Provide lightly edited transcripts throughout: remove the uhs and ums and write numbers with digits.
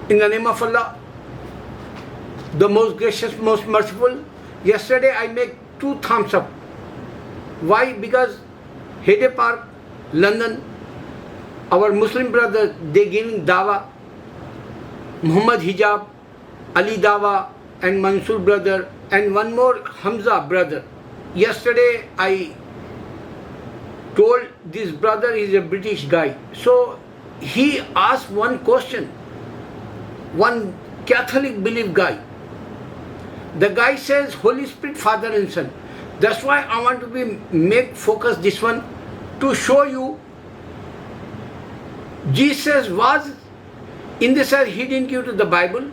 In the name of Allah, the most gracious, most merciful. Yesterday I make 2 thumbs up. Why? Because Hayday Park, London, our Muslim brothers, they giving dawa. Muhammad Hijab, Ali Dawa and Mansoor brother and one more Hamza brother. Yesterday I told this brother is a British guy. So he asked one question. One Catholic belief guy. The guy says Holy Spirit, Father and Son. That's why I want to make focus this one to show you Jesus was in this earth. He didn't give to the Bible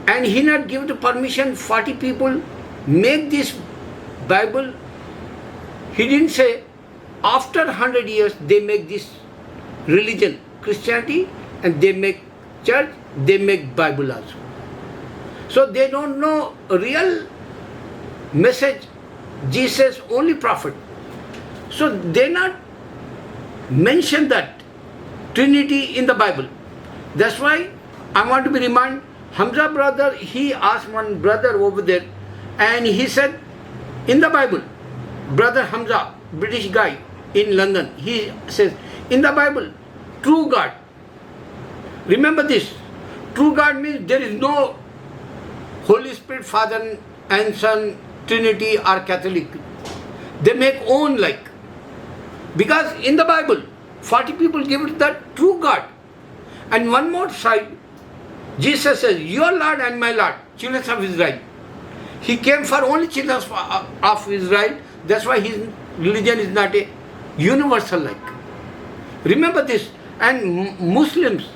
and he not give the permission 40 people make this Bible. He didn't say after 100 years they make this religion Christianity and they make church, they make Bible also. So they don't know real message. Jesus only prophet. So they not mention that Trinity in the Bible. That's why I want to be remind Hamza brother, he asked one brother over there and he said in the Bible, brother Hamza, British guy in London, he says in the Bible, true God. Remember this, true God means there is no Holy Spirit, Father and Son, Trinity or Catholic. They make own like. Because in the Bible, 40 people give it that true God. And one more side, Jesus says, your Lord and my Lord, children of Israel. He came for only children of Israel. That's why his religion is not a universal like. Remember this. And Muslims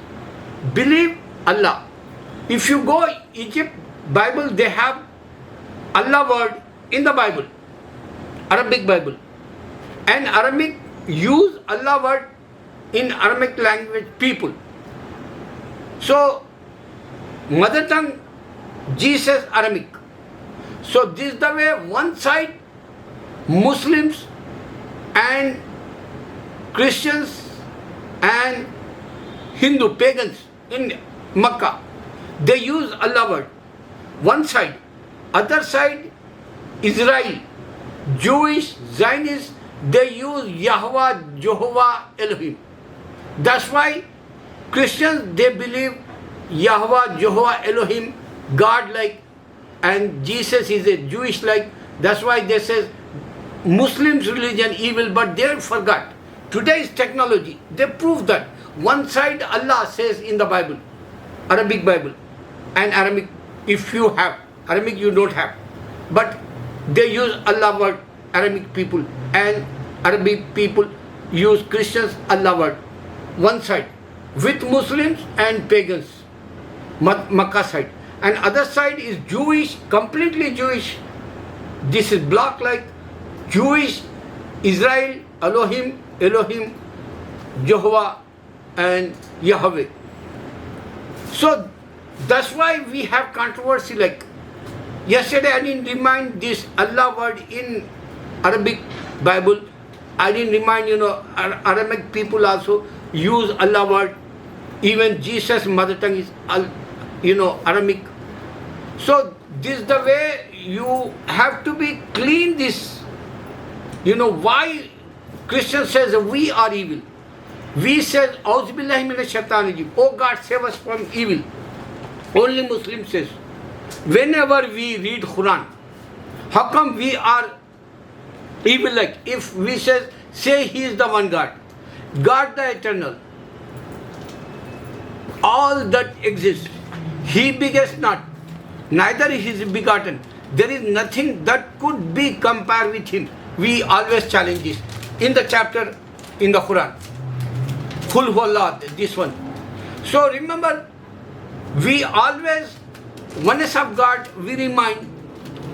believe Allah. If you go Egypt, Bible, they have Allah word in the Bible, Arabic Bible. And Arabic use Allah word in Arabic language people. So, mother tongue, Jesus Arabic. So this is the way one side Muslims and Christians and Hindu pagans in Makkah, they use Allah word. One side. Other side, Israel, Jewish, Zionists, they use Yahweh, Jehovah, Elohim. That's why Christians, they believe Yahweh, Jehovah, Elohim, God like, and Jesus is a Jewish like. That's why they say Muslims religion evil, but they forgot. Today's technology, they prove that. One side Allah says in the Bible, Arabic Bible, and Arabic, if you have, Arabic you don't have. But they use Allah word, Arabic people, and Arabic people use Christians Allah word. One side, with Muslims and pagans, Makkah side. And other side is Jewish, completely Jewish. This is block like Jewish, Israel, Elohim, Jehovah, and Yahweh. So that's why we have controversy like. Yesterday I didn't remind this Allah word in Arabic Bible. I didn't remind, Arabic people also use Allah word. Even Jesus' mother tongue is, Arabic. So this is the way you have to be clean this. Why Christian says we are evil. We says, Auzubillahi minash shaitanir rajim. Oh God, save us from evil. Only Muslim says. Whenever we read Quran, how come we are evil like? If we say He is the one God, God the eternal, all that exists, He begets not, neither is He begotten. There is nothing that could be compared with Him. We always challenge this. In the chapter in the Quran, Qul Huwallah, this one. So remember, we always, oneness of God, we remind,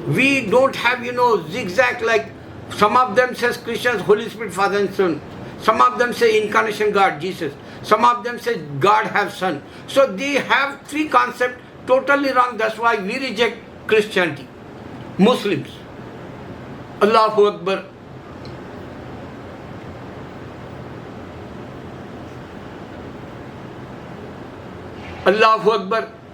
we don't have, zigzag like some of them says Christians, Holy Spirit, Father and Son. Some of them say incarnation God, Jesus. Some of them say God have Son. So they have 3 concepts totally wrong. That's why we reject Christianity. Muslims. Allahu Akbar. Allahu Akbar.